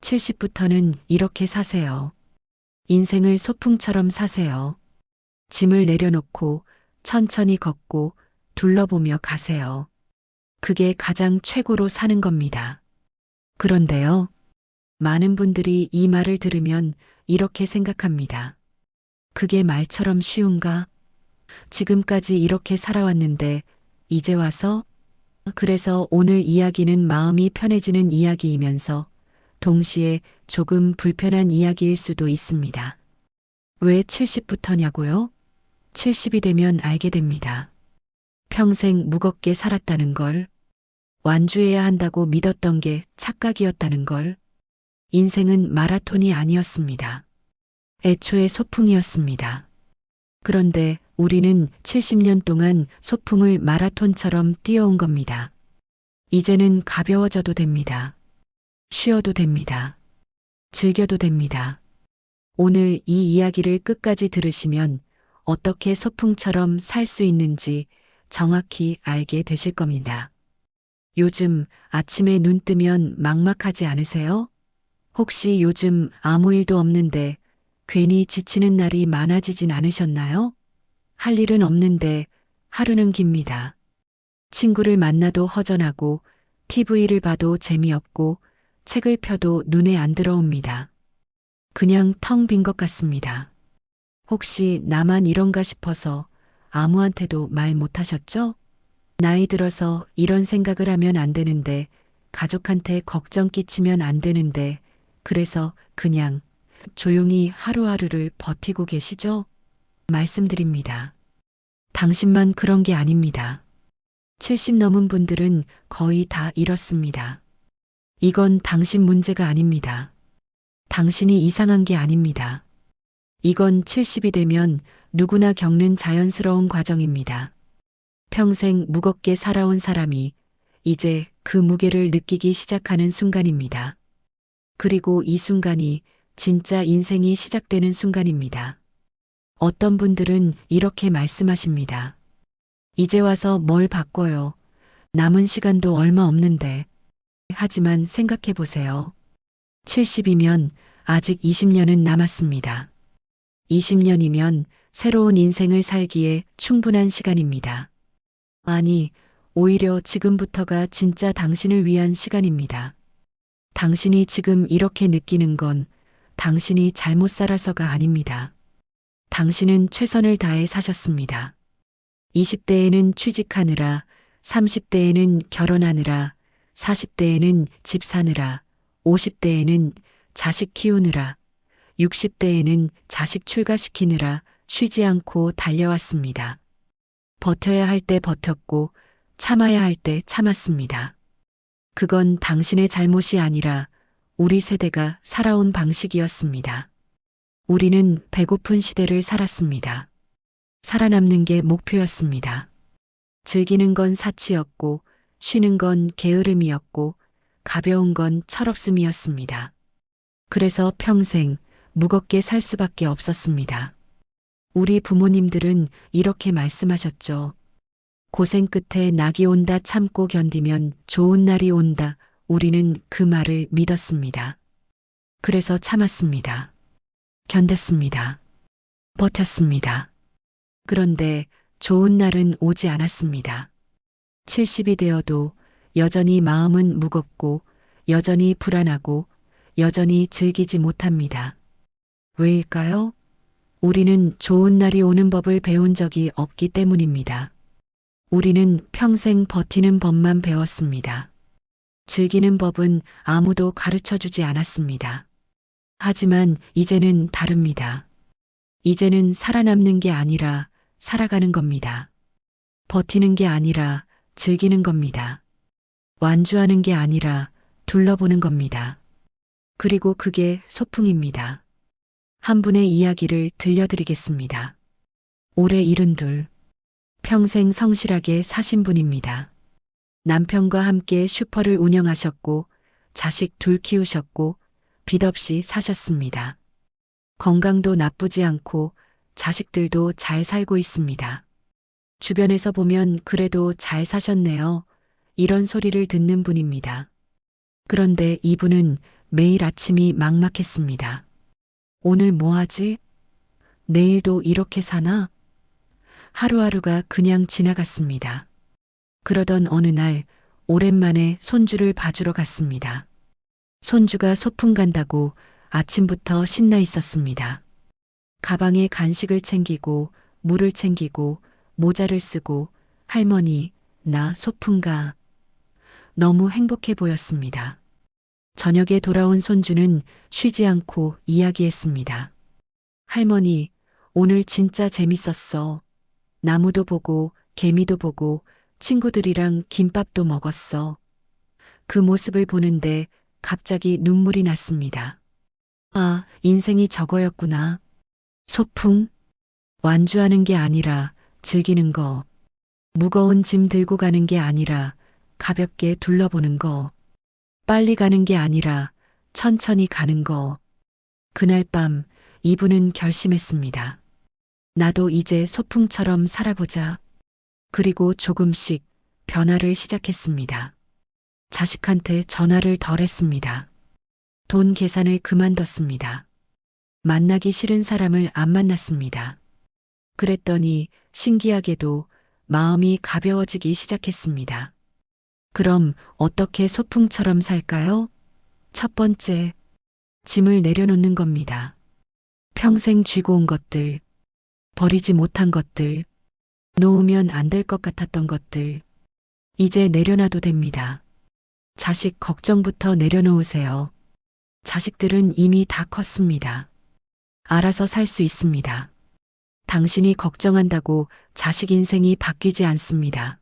70부터는 이렇게 사세요. 인생을 소풍처럼 사세요. 짐을 내려놓고 천천히 걷고 둘러보며 가세요. 그게 가장 최고로 사는 겁니다. 그런데요, 많은 분들이 이 말을 들으면 이렇게 생각합니다. 그게 말처럼 쉬운가? 지금까지 이렇게 살아왔는데 이제 와서? 그래서 오늘 이야기는 마음이 편해지는 이야기이면서 동시에 조금 불편한 이야기일 수도 있습니다. 왜 70부터냐고요? 70이 되면 알게 됩니다. 평생 무겁게 살았다는 걸, 완주해야 한다고 믿었던 게 착각이었다는 걸, 인생은 마라톤이 아니었습니다. 애초에 소풍이었습니다. 그런데 우리는 70년 동안 소풍을 마라톤처럼 뛰어온 겁니다. 이제는 가벼워져도 됩니다. 쉬어도 됩니다. 즐겨도 됩니다. 오늘 이 이야기를 끝까지 들으시면 어떻게 소풍처럼 살 수 있는지 정확히 알게 되실 겁니다. 요즘 아침에 눈 뜨면 막막하지 않으세요? 혹시 요즘 아무 일도 없는데 괜히 지치는 날이 많아지진 않으셨나요? 할 일은 없는데 하루는 깁니다. 친구를 만나도 허전하고 TV를 봐도 재미없고 책을 펴도 눈에 안 들어옵니다. 그냥 텅 빈 것 같습니다. 혹시 나만 이런가 싶어서 아무한테도 말 못하셨죠? 나이 들어서 이런 생각을 하면 안 되는데, 가족한테 걱정 끼치면 안 되는데, 그래서 그냥 조용히 하루하루를 버티고 계시죠? 말씀드립니다. 당신만 그런 게 아닙니다. 70 넘은 분들은 거의 다 이렇습니다. 이건 당신 문제가 아닙니다. 당신이 이상한 게 아닙니다. 이건 70이 되면 누구나 겪는 자연스러운 과정입니다. 평생 무겁게 살아온 사람이 이제 그 무게를 느끼기 시작하는 순간입니다. 그리고 이 순간이 진짜 인생이 시작되는 순간입니다. 어떤 분들은 이렇게 말씀하십니다. 이제 와서 뭘 바꿔요. 남은 시간도 얼마 없는데. 하지만 생각해 보세요. 70이면 아직 20년은 남았습니다. 20년이면 새로운 인생을 살기에 충분한 시간입니다. 아니, 오히려 지금부터가 진짜 당신을 위한 시간입니다. 당신이 지금 이렇게 느끼는 건 당신이 잘못 살아서가 아닙니다. 당신은 최선을 다해 사셨습니다. 20대에는 취직하느라, 30대에는 결혼하느라, 40대에는 집 사느라, 50대에는 자식 키우느라, 60대에는 자식 출가시키느라 쉬지 않고 달려왔습니다. 버텨야 할 때 버텼고 참아야 할 때 참았습니다. 그건 당신의 잘못이 아니라 우리 세대가 살아온 방식이었습니다. 우리는 배고픈 시대를 살았습니다. 살아남는 게 목표였습니다. 즐기는 건 사치였고 쉬는 건 게으름이었고 가벼운 건 철없음이었습니다. 그래서 평생 무겁게 살 수밖에 없었습니다. 우리 부모님들은 이렇게 말씀하셨죠. 고생 끝에 낙이 온다 참고 견디면 좋은 날이 온다. 우리는 그 말을 믿었습니다. 그래서 참았습니다. 견뎠습니다. 버텼습니다. 그런데 좋은 날은 오지 않았습니다. 70이 되어도 여전히 마음은 무겁고 여전히 불안하고 여전히 즐기지 못합니다. 왜일까요? 우리는 좋은 날이 오는 법을 배운 적이 없기 때문입니다. 우리는 평생 버티는 법만 배웠습니다. 즐기는 법은 아무도 가르쳐 주지 않았습니다. 하지만 이제는 다릅니다. 이제는 살아남는 게 아니라 살아가는 겁니다. 버티는 게 아니라 즐기는 겁니다. 완주하는 게 아니라 둘러보는 겁니다. 그리고 그게 소풍입니다. 한 분의 이야기를 들려드리겠습니다. 올해 72, 평생 성실하게 사신 분입니다. 남편과 함께 슈퍼를 운영하셨고 자식 둘 키우셨고 빚 없이 사셨습니다. 건강도 나쁘지 않고 자식들도 잘 살고 있습니다. 주변에서 보면 그래도 잘 사셨네요. 이런 소리를 듣는 분입니다. 그런데 이분은 매일 아침이 막막했습니다. 오늘 뭐 하지? 내일도 이렇게 사나? 하루하루가 그냥 지나갔습니다. 그러던 어느 날 오랜만에 손주를 봐주러 갔습니다. 손주가 소풍 간다고 아침부터 신나 있었습니다. 가방에 간식을 챙기고 물을 챙기고 모자를 쓰고 할머니, 나 소풍 가. 너무 행복해 보였습니다. 저녁에 돌아온 손주는 쉬지 않고 이야기했습니다. 할머니, 오늘 진짜 재밌었어. 나무도 보고 개미도 보고 친구들이랑 김밥도 먹었어. 그 모습을 보는데 갑자기 눈물이 났습니다. 아, 인생이 저거였구나. 소풍? 완주하는 게 아니라 즐기는 거. 무거운 짐 들고 가는 게 아니라 가볍게 둘러보는 거. 빨리 가는 게 아니라 천천히 가는 거. 그날 밤 이분은 결심했습니다. 나도 이제 소풍처럼 살아보자. 그리고 조금씩 변화를 시작했습니다. 자식한테 전화를 덜 했습니다. 돈 계산을 그만뒀습니다. 만나기 싫은 사람을 안 만났습니다. 그랬더니 신기하게도 마음이 가벼워지기 시작했습니다. 그럼 어떻게 소풍처럼 살까요? 첫 번째, 짐을 내려놓는 겁니다. 평생 쥐고 온 것들, 버리지 못한 것들, 놓으면 안 될 것 같았던 것들, 이제 내려놔도 됩니다. 자식 걱정부터 내려놓으세요. 자식들은 이미 다 컸습니다. 알아서 살 수 있습니다. 당신이 걱정한다고 자식 인생이 바뀌지 않습니다.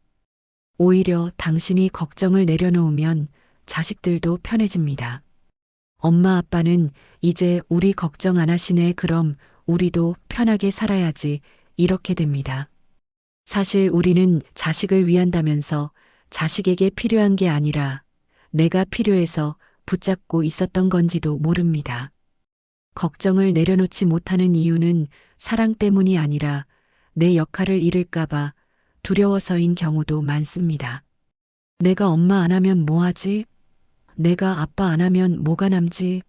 오히려 당신이 걱정을 내려놓으면 자식들도 편해집니다. 엄마 아빠는 이제 우리 걱정 안 하시네. 그럼 우리도 편하게 살아야지. 이렇게 됩니다. 사실 우리는 자식을 위한다면서 자식에게 필요한 게 아니라 내가 필요해서 붙잡고 있었던 건지도 모릅니다. 걱정을 내려놓지 못하는 이유는 사랑 때문이 아니라 내 역할을 잃을까봐 두려워서인 경우도 많습니다. 내가 엄마 안 하면 뭐 하지? 내가 아빠 안 하면 뭐가 남지?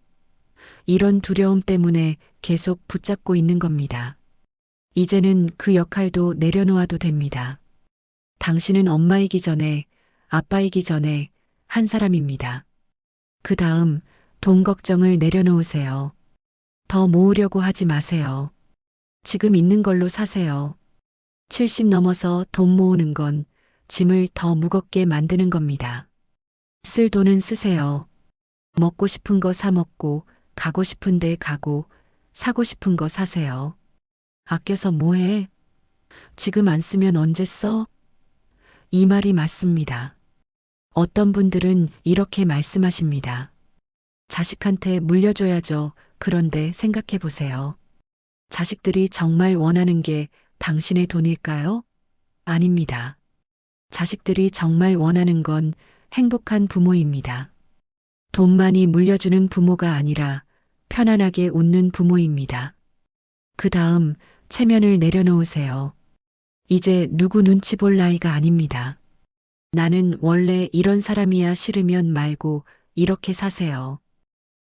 이런 두려움 때문에 계속 붙잡고 있는 겁니다. 이제는 그 역할도 내려놓아도 됩니다. 당신은 엄마이기 전에, 아빠이기 전에 한 사람입니다. 그 다음 돈 걱정을 내려놓으세요. 더 모으려고 하지 마세요. 지금 있는 걸로 사세요. 70 넘어서 돈 모으는 건 짐을 더 무겁게 만드는 겁니다. 쓸 돈은 쓰세요. 먹고 싶은 거 사 먹고, 가고 싶은 데 가고, 사고 싶은 거 사세요. 아껴서 뭐해? 지금 안 쓰면 언제 써? 이 말이 맞습니다. 어떤 분들은 이렇게 말씀하십니다. 자식한테 물려줘야죠. 그런데 생각해 보세요. 자식들이 정말 원하는 게 당신의 돈일까요? 아닙니다. 자식들이 정말 원하는 건 행복한 부모입니다. 돈 많이 물려주는 부모가 아니라 편안하게 웃는 부모입니다. 그 다음 체면을 내려놓으세요. 이제 누구 눈치 볼 나이가 아닙니다. 나는 원래 이런 사람이야. 싫으면 말고 이렇게 사세요.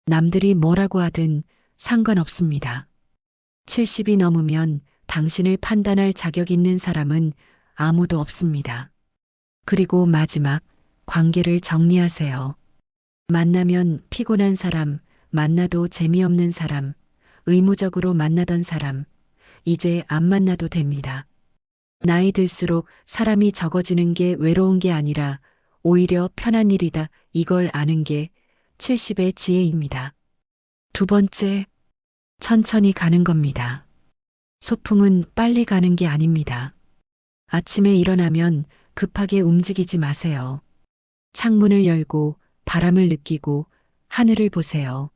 남들이 뭐라고 하든 상관없습니다. 70이 넘으면 당신을 판단할 자격 있는 사람은 아무도 없습니다. 그리고 마지막, 관계를 정리하세요. 만나면 피곤한 사람, 만나도 재미없는 사람, 의무적으로 만나던 사람, 이제 안 만나도 됩니다. 나이 들수록 사람이 적어지는 게 외로운 게 아니라 오히려 편한 일이다. 이걸 아는 게 70의 지혜입니다. 두 번째, 천천히 가는 겁니다. 소풍은 빨리 가는 게 아닙니다. 아침에 일어나면 급하게 움직이지 마세요. 창문을 열고 바람을 느끼고 하늘을 보세요.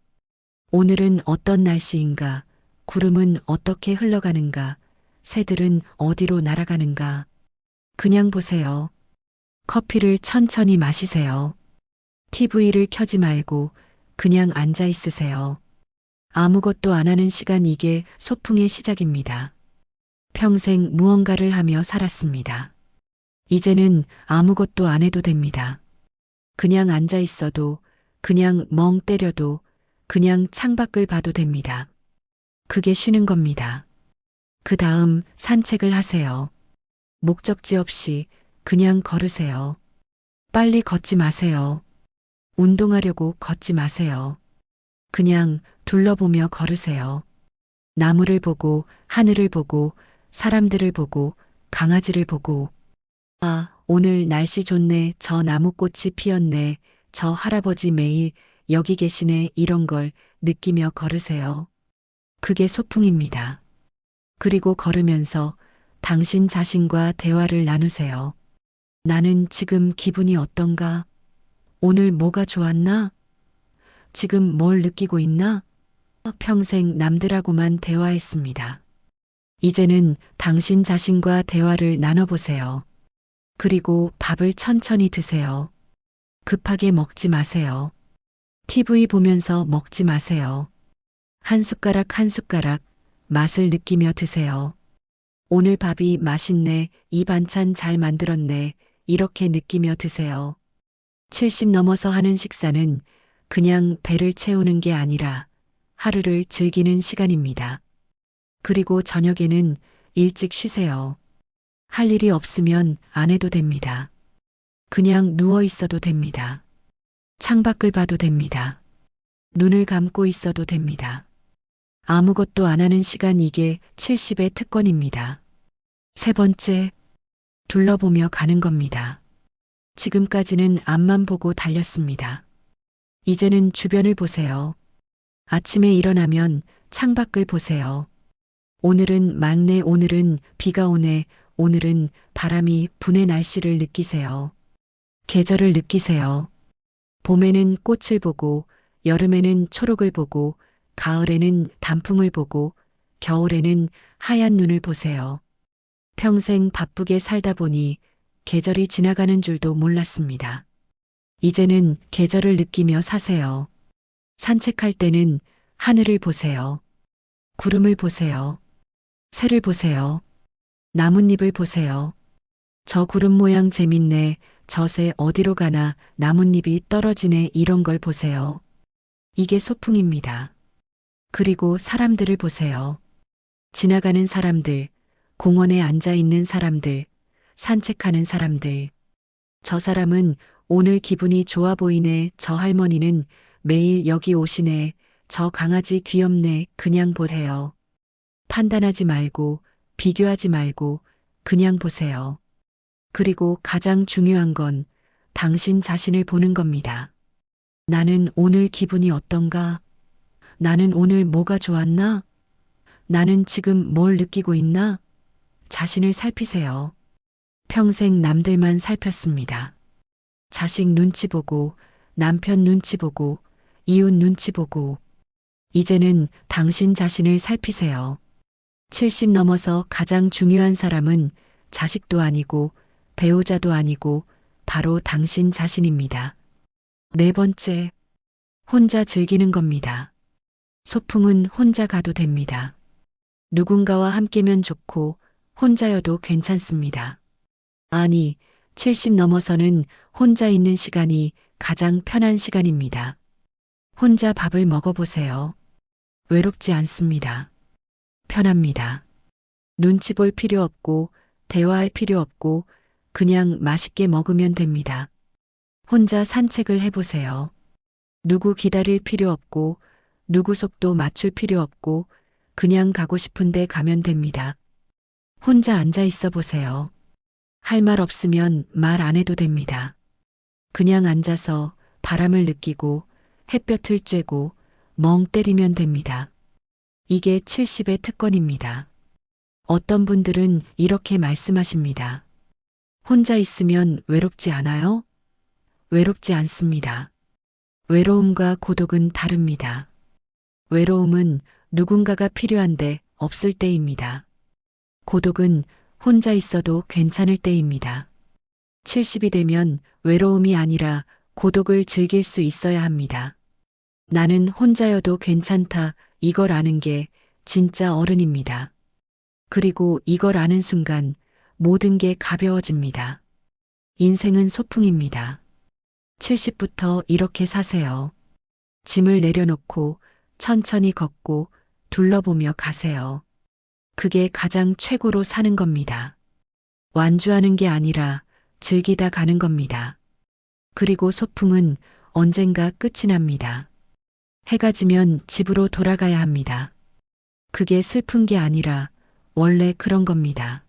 오늘은 어떤 날씨인가? 구름은 어떻게 흘러가는가? 새들은 어디로 날아가는가? 그냥 보세요. 커피를 천천히 마시세요. TV를 켜지 말고 그냥 앉아 있으세요. 아무것도 안 하는 시간, 이게 소풍의 시작입니다. 평생 무언가를 하며 살았습니다. 이제는 아무것도 안 해도 됩니다. 그냥 앉아 있어도, 그냥 멍 때려도 그냥 창밖을 봐도 됩니다. 그게 쉬는 겁니다. 그 다음 산책을 하세요. 목적지 없이 그냥 걸으세요. 빨리 걷지 마세요. 운동하려고 걷지 마세요. 그냥 둘러보며 걸으세요. 나무를 보고, 하늘을 보고, 사람들을 보고, 강아지를 보고. 아, 오늘 날씨 좋네. 저 나무꽃이 피었네. 저 할아버지 매일 여기 계시네. 이런 걸 느끼며 걸으세요. 그게 소풍입니다. 그리고 걸으면서 당신 자신과 대화를 나누세요. 나는 지금 기분이 어떤가? 오늘 뭐가 좋았나? 지금 뭘 느끼고 있나? 평생 남들하고만 대화했습니다. 이제는 당신 자신과 대화를 나눠보세요. 그리고 밥을 천천히 드세요. 급하게 먹지 마세요. TV 보면서 먹지 마세요. 한 숟가락 한 숟가락 맛을 느끼며 드세요. 오늘 밥이 맛있네, 이 반찬 잘 만들었네, 이렇게 느끼며 드세요. 70 넘어서 하는 식사는 그냥 배를 채우는 게 아니라 하루를 즐기는 시간입니다. 그리고 저녁에는 일찍 쉬세요. 할 일이 없으면 안 해도 됩니다. 그냥 누워 있어도 됩니다. 창밖을 봐도 됩니다. 눈을 감고 있어도 됩니다. 아무것도 안 하는 시간, 이게 70의 특권입니다. 세 번째, 둘러보며 가는 겁니다. 지금까지는 앞만 보고 달렸습니다. 이제는 주변을 보세요. 아침에 일어나면 창밖을 보세요. 오늘은 맑네, 오늘은 비가 오네, 오늘은 바람이 부네. 날씨를 느끼세요. 계절을 느끼세요. 봄에는 꽃을 보고, 여름에는 초록을 보고, 가을에는 단풍을 보고, 겨울에는 하얀 눈을 보세요. 평생 바쁘게 살다 보니 계절이 지나가는 줄도 몰랐습니다. 이제는 계절을 느끼며 사세요. 산책할 때는 하늘을 보세요. 구름을 보세요. 새를 보세요. 나뭇잎을 보세요. 저 구름 모양 재밌네. 저 새 어디로 가나, 나뭇잎이 떨어지네. 이런 걸 보세요. 이게 소풍입니다. 그리고 사람들을 보세요. 지나가는 사람들, 공원에 앉아 있는 사람들, 산책하는 사람들. 저 사람은 오늘 기분이 좋아 보이네. 저 할머니는 매일 여기 오시네. 저 강아지 귀엽네. 그냥 보세요. 판단하지 말고, 비교하지 말고, 그냥 보세요. 그리고 가장 중요한 건 당신 자신을 보는 겁니다. 나는 오늘 기분이 어떤가? 나는 오늘 뭐가 좋았나? 나는 지금 뭘 느끼고 있나? 자신을 살피세요. 평생 남들만 살폈습니다. 자식 눈치 보고, 남편 눈치 보고, 이웃 눈치 보고. 이제는 당신 자신을 살피세요. 70 넘어서 가장 중요한 사람은 자식도 아니고, 배우자도 아니고, 바로 당신 자신입니다. 네 번째, 혼자 즐기는 겁니다. 소풍은 혼자 가도 됩니다. 누군가와 함께면 좋고, 혼자여도 괜찮습니다. 아니, 70 넘어서는 혼자 있는 시간이 가장 편한 시간입니다. 혼자 밥을 먹어보세요. 외롭지 않습니다. 편합니다. 눈치 볼 필요 없고, 대화할 필요 없고, 그냥 맛있게 먹으면 됩니다. 혼자 산책을 해보세요. 누구 기다릴 필요 없고, 누구 속도 맞출 필요 없고, 그냥 가고 싶은데 가면 됩니다. 혼자 앉아 있어 보세요. 할 말 없으면 말 안 해도 됩니다. 그냥 앉아서 바람을 느끼고 햇볕을 쬐고 멍 때리면 됩니다. 이게 70의 특권입니다. 어떤 분들은 이렇게 말씀하십니다. 혼자 있으면 외롭지 않아요? 외롭지 않습니다. 외로움과 고독은 다릅니다. 외로움은 누군가가 필요한데 없을 때입니다. 고독은 혼자 있어도 괜찮을 때입니다. 70이 되면 외로움이 아니라 고독을 즐길 수 있어야 합니다. 나는 혼자여도 괜찮다, 이걸 아는 게 진짜 어른입니다. 그리고 이걸 아는 순간 모든 게 가벼워집니다. 인생은 소풍입니다. 70부터 이렇게 사세요. 짐을 내려놓고 천천히 걷고 둘러보며 가세요. 그게 가장 최고로 사는 겁니다. 완주하는 게 아니라 즐기다 가는 겁니다. 그리고 소풍은 언젠가 끝이 납니다. 해가 지면 집으로 돌아가야 합니다. 그게 슬픈 게 아니라 원래 그런 겁니다.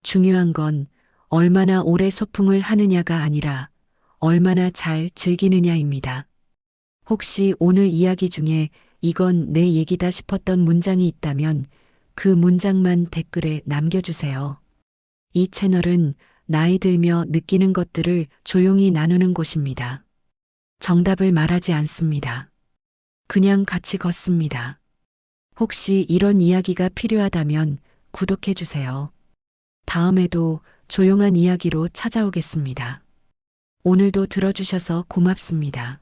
중요한 건 얼마나 오래 소풍을 하느냐가 아니라 얼마나 잘 즐기느냐입니다. 혹시 오늘 이야기 중에 이건 내 얘기다 싶었던 문장이 있다면 그 문장만 댓글에 남겨주세요. 이 채널은 나이 들며 느끼는 것들을 조용히 나누는 곳입니다. 정답을 말하지 않습니다. 그냥 같이 걷습니다. 혹시 이런 이야기가 필요하다면 구독해주세요. 다음에도 조용한 이야기로 찾아오겠습니다. 오늘도 들어주셔서 고맙습니다.